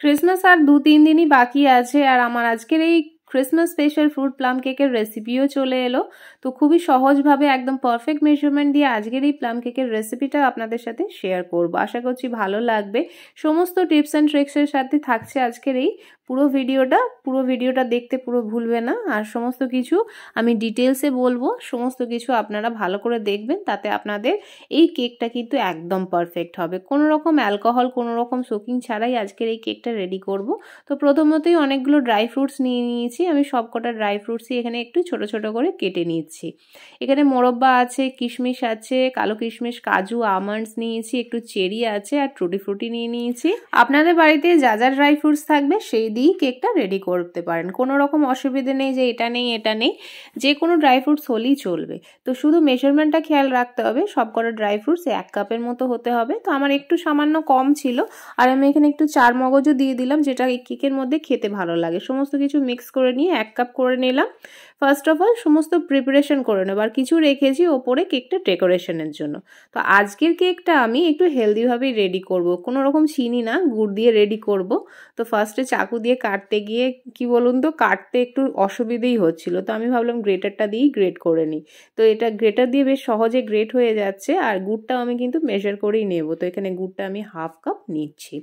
Christmas আর 2-3 দিনই বাকি আছে আর আমার আজকের এই ক্রিসমাস স্পেশাল ফ্রুট প্লাম কেকের রেসিপিও চলে এলো। তো খুবই সহজভাবে একদম পারফেক্ট মেজারমেন্ট দিয়ে আজকের এই প্লাম কেকের রেসিপিটা আপনাদের সাথে শেয়ার করব। আশা করছি ভালো লাগবে। সমস্ত টিপস অ্যান্ড ট্রিক্সের সাথে থাকছে আজকের এই পুরো ভিডিওটা দেখতে পুরো ভুলবে না। আর সমস্ত কিছু আমি ডিটেলসে বলবো, সমস্ত কিছু আপনারা ভালো করে দেখবেন, তাতে আপনাদের এই কেকটা কিন্তু একদম পারফেক্ট হবে। কোনো রকম অ্যালকোহল, কোনো রকম সোকিং ছাড়াই আজকের এই কেকটা রেডি করব। তো প্রথমতই অনেকগুলো ড্রাই ফ্রুটস নিয়ে নিয়েছি। আমি সবকটা ড্রাই ফ্রুটসই এখানে একটু ছোট ছোট করে কেটে নিচ্ছি। এখানে মোরব্বা আছে, কিশমিশ আছে, কালো কিশমিশ, কাজু, আমন্ডস নিয়েছি, একটু চেরি আছে আর টুটি ফ্রুটি নিয়ে নিয়েছি। আপনাদের বাড়িতে যা যা ড্রাই ফ্রুটস থাকবে সেই দিয়েই কেকটা রেডি করতে পারেন। কোনো রকম অসুবিধে নেই যে এটা নেই এটা নেই, যে কোনো ড্রাই ফ্রুটস হলেই চলবে। তো শুধু মেজারমেন্টটা খেয়াল রাখতে হবে, সবকটা ড্রাই ফ্রুটস 1 কাপের মতো হতে হবে। তো আমার একটু সামান্য কম ছিল আর আমি এখানে একটু চার মগজও দিয়ে দিলাম, যেটা এই কেকের মধ্যে খেতে ভালো লাগে। সমস্ত কিছু মিক্স করে নিয়ে 1 কাপ করে নিলাম। ফার্স্ট অফ অল সমস্ত প্রিপারেশন করে নেব, আর কিছু রেখেছি ওপরে কেকটা ডেকোরেশনের জন্য। তো আজকের কেকটা আমি একটু হেলদিভাবেই রেডি করব, কোনো রকম চিনি না, গুড় দিয়ে রেডি করব। তো ফার্স্টে চাকু দিয়ে কাটতে গিয়ে কি বলুন তো, কাটতে একটু অসুবিধেই হচ্ছিল। তো আমি ভাবলাম গ্রেটারটা দিয়েই গ্রেট করে নিই। তো এটা গ্রেটার দিয়ে বেশ সহজে গ্রেট হয়ে যাচ্ছে। আর গুড়টাও আমি কিন্তু মেজার করেই নেব। তো এখানে গুড়টা আমি 1/2 কাপ নিচ্ছি।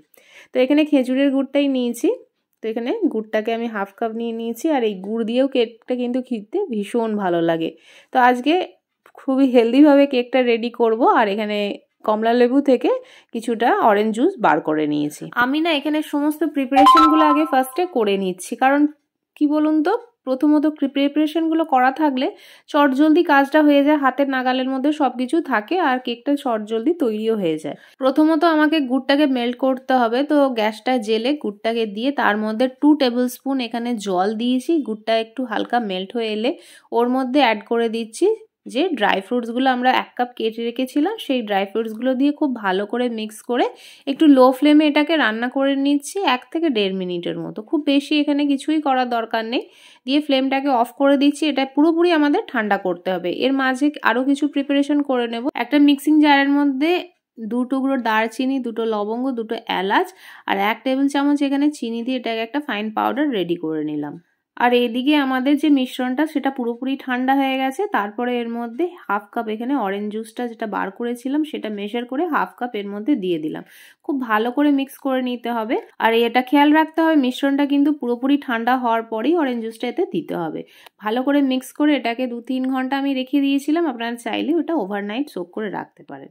তো এখানে খেজুরের গুড়টাই নিয়েছি। তো এখানে গুড়টাকে আমি 1/2 কাপ নিয়ে নিয়েছি। আর এই গুড় দিয়েও কেকটা কিন্তু খেতে ভীষণ ভালো লাগে। তো আজকে খুবই হেলদিভাবে কেকটা রেডি করব। আর এখানে কমলা লেবু থেকে কিছুটা অরেঞ্জ জুস বার করে নিয়েছি। আমি না এখানে সমস্ত প্রিপারেশনগুলো আগে ফার্স্টে করে নিচ্ছি, কারণ কি বলুন তো, প্রথমত প্রিপারেশনগুলো করা থাকলে চটজলদি কাজটা হয়ে যায়, হাতের নাগালের মধ্যে সবকিছু থাকে আর কেকটা চটজলদি তৈরিও হয়ে যায়। প্রথমত আমাকে গুড়টাকে মেল্ট করতে হবে। তো গ্যাসটা জেলে গুড়টাকে দিয়ে তার মধ্যে 2 টেবিল স্পুন এখানে জল দিয়েছি। গুড়টা একটু হালকা মেল্ট হয়ে এলে ওর মধ্যে অ্যাড করে দিচ্ছি যে ড্রাই ফ্রুটসগুলো আমরা 1 কাপ কেটে রেখেছিলাম, সেই ড্রাই ফ্রুটসগুলো দিয়ে খুব ভালো করে মিক্স করে একটু লো ফ্লেমে এটাকে রান্না করে নিচ্ছি 1 থেকে 1.5 মিনিটের মতো। খুব বেশি এখানে কিছুই করার দরকার নেই। দিয়ে ফ্লেমটাকে অফ করে দিচ্ছি। এটা পুরোপুরি আমাদের ঠান্ডা করতে হবে। এর মাঝে আরও কিছু প্রিপারেশন করে নেব। একটা মিক্সিং জারের মধ্যে 2 টুকরো দারচিনি, 2টো লবঙ্গ, 2টো এলাচ আর 1 টেবিল চামচ এখানে চিনি দিয়ে এটাকে একটা ফাইন পাউডার রেডি করে নিলাম। আর এদিকে আমাদের যে মিশ্রণটা সেটা পুরোপুরি ঠান্ডা হয়ে গেছে। তারপরে এর মধ্যে 1/2 কাপ এখানে অরেঞ্জ জুসটা যেটা বার করেছিলাম সেটা মেশার করে 1/2 কাপ এর মধ্যে দিয়ে দিলাম। খুব ভালো করে মিক্স করে নিতে হবে। আর এটা খেয়াল রাখতে হবে মিশ্রণটা কিন্তু পুরোপুরি ঠান্ডা হওয়ার পরেই অরেঞ্জ জুসটা এতে দিতে হবে। ভালো করে মিক্স করে এটাকে 2-3 ঘন্টা আমি রেখে দিয়েছিলাম। আপনারা চাইলে ওটা ওভারনাইট সোক করে রাখতে পারেন।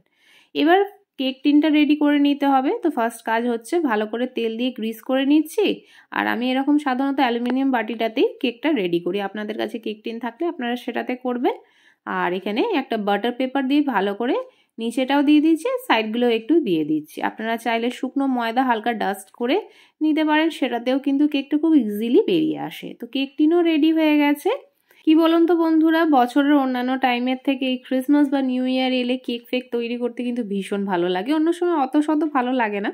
এবার কেক টিনটা রেডি করে নিতে হবে। তো ফার্স্ট কাজ হচ্ছে ভালো করে তেল দিয়ে গ্রিস করে নিচ্ছি। আর আমি এরকম সাধারণত অ্যালুমিনিয়াম বাটিটাতেই কেকটা রেডি করি। আপনাদের কাছে কেক টিন থাকলে আপনারা সেটাতে করবেন। আর এখানে একটা বাটার পেপার দিয়ে ভালো করে নিচেটাও দিয়ে দিচ্ছি, সাইডগুলো একটু দিয়ে দিচ্ছি। আপনারা চাইলে শুকনো ময়দা হালকা ডাস্ট করে নিতে পারেন, সেটাতেও কিন্তু কেকটা খুব ইজিলি বেরিয়ে আসে। তো কেক টিনও রেডি হয়ে গেছে। কি বলুন তো বন্ধুরা, বছরের অন্যান্য টাইমের থেকে এই ক্রিসমাস বা নিউ ইয়ার এলে কেক ফেক তৈরি করতে কিন্তু ভীষণ ভালো লাগে। অন্য সময় অত শত ভালো লাগে না।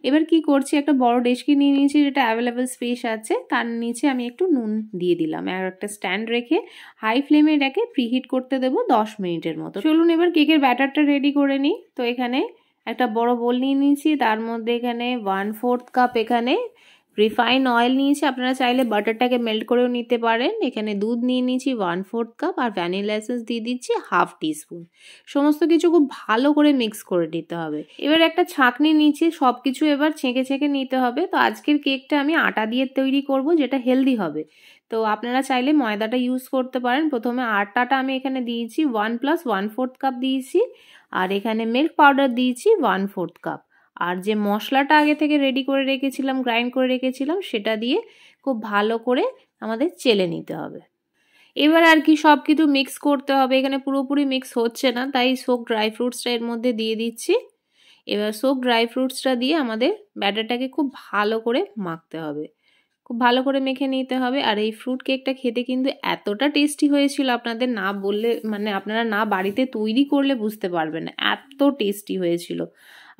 এবার কি করছি, একটা বড় ডেচকি নিয়ে নিয়েছি যেটা অ্যাভেলেবেল স্পেস আছে। তার নিচে আমি একটু নুন দিয়ে দিলাম আর একটা স্ট্যান্ড রেখে হাই ফ্লেমে এটাকে প্রিহিট করতে দেবো 10 মিনিটের মতো। চলুন এবার কেকের ব্যাটারটা রেডি করে নিই। তো এখানে একটা বড় বোল নিয়ে নিয়েছি, তার মধ্যে এখানে 1/4 কাপ এখানে রিফাইন অয়েল নিয়েছি। আপনারা চাইলে বাটারটাকে মেল্ট করেও নিতে পারেন। এখানে দুধ নিয়ে নিয়েছি 1/4 কাপ আর ভ্যানিলা এসেন্স দিয়ে দিচ্ছি 1/2 টিস্পুন। সমস্ত কিছু খুব ভালো করে মিক্স করে নিতে হবে। এবার একটা ছাঁকনি নিয়েছি, সব কিছু এবার ছেঁকে ছেঁকে নিতে হবে। তো আজকের কেকটা আমি আটা দিয়ে তৈরি করব, যেটা হেলদি হবে। তো আপনারা চাইলে ময়দাটা ইউজ করতে পারেন। প্রথমে আটাটা আমি এখানে দিয়েছি 1 + 1/4 কাপ দিয়েছি। আর এখানে মিল্ক পাউডার দিয়েছি 1/4 কাপ। আর যে মশলাটা আগে থেকে রেডি করে রেখেছিলাম, গ্রাইন্ড করে রেখেছিলাম, সেটা দিয়ে খুব ভালো করে আমাদের চেলে নিতে হবে। এবার আর কি সব কিছু মিক্স করতে হবে। এখানে পুরোপুরি মিক্স হচ্ছে না, তাই সোক ড্রাই ফ্রুটসটা এর মধ্যে দিয়ে দিচ্ছি। এবার সোক ড্রাই ফ্রুটসটা দিয়ে আমাদের ব্যাটারটাকে খুব ভালো করে মাখতে হবে, খুব ভালো করে মেখে নিতে হবে। আর এই ফ্রুট কেকটা খেতে কিন্তু এতটা টেস্টি হয়েছিল, আপনাদের না বললে মানে আপনারা না বাড়িতে তৈরি করলে বুঝতে পারবেন না, এত টেস্টি হয়েছিল।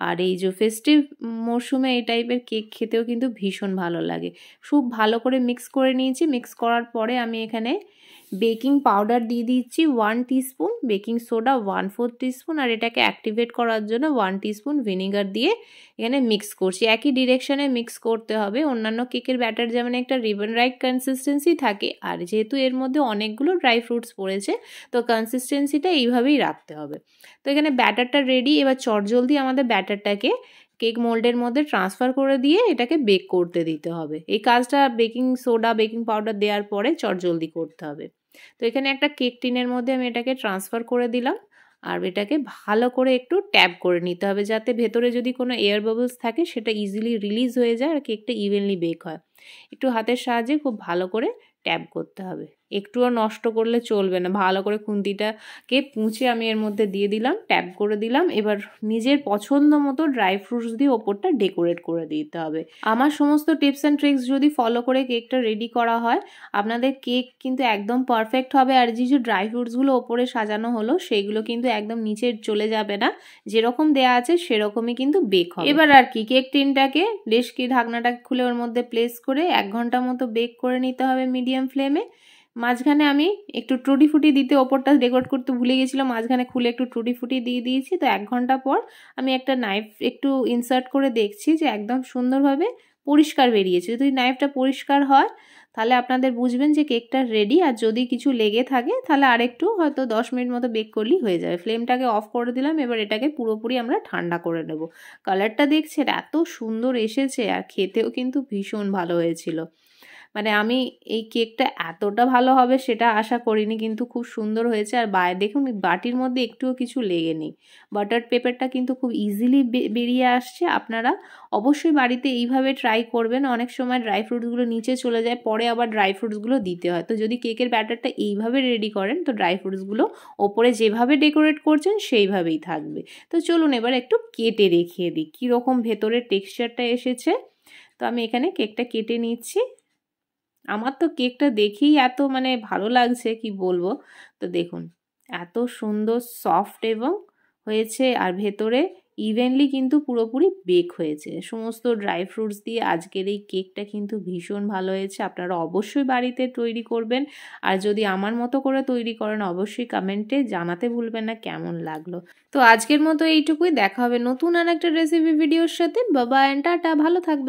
আর এই যে ফেস্টিভ মরশুমে এই টাইপের কেক খেতেও কিন্তু ভীষণ ভালো লাগে। খুব ভালো করে মিক্স করে নিয়েছি। মিক্স করার পরে আমি এখানে বেকিং পাউডার দিয়ে দিচ্ছি 1 টিস্পুন, বেকিং সোডা 1/4 টিস্পুন, আর এটাকে অ্যাক্টিভেট করার জন্য 1 টিস্পুন ভিনেগার দিয়ে এখানে মিক্স করছি। একই ডিরেকশনে মিক্স করতে হবে। অন্যান্য কেকের ব্যাটার যেমন একটা রিবন রাইট কনসিস্টেন্সি থাকে, আর যেহেতু এর মধ্যে অনেকগুলো ড্রাই ফ্রুটস পড়েছে তো কনসিস্টেন্সিটা এইভাবেই রাখতে হবে। তো এখানে ব্যাটারটা রেডি। এবার চটজলদি আমাদের ব্যাটারটাকে কেক মোল্ডের মধ্যে ট্রান্সফার করে দিয়ে এটাকে বেক করতে দিতে হবে। এই কাজটা বেকিং সোডা বেকিং পাউডার দেওয়ার পরে চটজলদি করতে হবে। তো এখানে একটা কেক টিনের মধ্যে আমি এটাকে ট্রান্সফার করে দিলাম, আর এটাকে ভালো করে একটু ট্যাপ করে নিতে হবে যাতে ভেতরে যদি কোনো এয়ার বাবলস থাকে সেটা ইজিলি রিলিজ হয়ে যায় আর কেকটা ইভেনলি বেক হয়। একটু হাতের সাহায্যে খুব ভালো করে ট্যাপ করতে হবে, একটুও নষ্ট করলে চলবে না। ভালো করে খুন্তিটাকে পুঁছে আমি এর মধ্যে দিয়ে দিলাম, ট্যাপ করে দিলাম। এবার নিজের পছন্দ মতো ড্রাই ফ্রুটস দিয়ে ওপরটা ডেকোরেট করে দিতে হবে। আমার সমস্ত টিপস অ্যান্ড ট্রিক্স যদি ফলো করে কেকটা রেডি করা হয় আপনাদের কেক কিন্তু একদম পারফেক্ট হবে। আর যে ড্রাই ফ্রুটসগুলো ওপরে সাজানো হলো সেইগুলো কিন্তু একদম নিচে চলে যাবে না, যেরকম দেয়া আছে সেরকমই কিন্তু বেক হবে। এবার আর কি কেক টিনটাকে কি ঢাকনাটাকে খুলে ওর মধ্যে প্লেস করে 1 ঘন্টা মতো বেক করে নিতে হবে মিডিয়াম ফ্লেমে। মাঝখানে আমি একটু টুটি ফুটি দিতে ওপরটা ডেকোরেট করতে ভুলে গেছিলাম, মাঝখানে খুলে একটু টুটি ফুটি দিয়ে দিয়েছি। তো 1 ঘন্টা পর আমি একটা নাইফ একটু ইনসার্ট করে দেখছি যে একদম সুন্দরভাবে পরিষ্কার বেরিয়েছে। যদি নাইফটা পরিষ্কার হয় তাহলে আপনাদের বুঝবেন যে কেকটা রেডি। আর যদি কিছু লেগে থাকে তাহলে আরেকটু হয়তো 10 মিনিট মতো বেক করলেই হয়ে যাবে। ফ্লেমটাকে অফ করে দিলাম। এবার এটাকে পুরোপুরি আমরা ঠান্ডা করে নেব। কালারটা দেখছেন এত সুন্দর এসেছে, আর খেতেও কিন্তু ভীষণ ভালো হয়েছিল। মানে আমি এই কেকটা এতটা ভালো হবে সেটা আশা করিনি, কিন্তু খুব সুন্দর হয়েছে। আর দেখুন বাটির মধ্যে একটুও কিছু লেগে নেই। বাটার পেপারটা কিন্তু খুব ইজিলি বেরিয়ে আসছে। আপনারা অবশ্যই বাড়িতে এইভাবে ট্রাই করবেন। অনেক সময় ড্রাই ফ্রুটসগুলো নিচে চলে যায়, পরে আবার ড্রাই ফ্রুটসগুলো দিতে হয়। তো যদি কেকের ব্যাটারটা এইভাবে রেডি করেন তো ড্রাই ফ্রুটসগুলো ওপরে যেভাবে ডেকোরেট করছেন সেইভাবেই থাকবে। তো চলুন এবার একটু কেটে দেখিয়ে দিই কীরকম ভেতরের টেক্সচারটা এসেছে। তো আমি এখানে কেকটা কেটে নিচ্ছি। আমার তো কেকটা দেখেই এত মানে ভালো লাগছে কি বলবো। তো দেখুন এত সুন্দর সফট এবং হয়েছে, আর ভেতরে ইভেনলি কিন্তু পুরোপুরি বেক হয়েছে সমস্ত ড্রাই ফ্রুটস দিয়ে। আজকের এই কেকটা কিন্তু ভীষণ ভালো হয়েছে। আপনারা অবশ্যই বাড়িতে তৈরি করবেন, আর যদি আমার মতো করে তৈরি করেন অবশ্যই কমেন্টে জানাতে ভুলবেন না কেমন লাগলো। তো আজকের মতো এইটুকুই, দেখা হবে নতুন আর একটা রেসিপি ভিডিওর সাথে। বাবা এন্ড টাটা, ভালো থাকবে।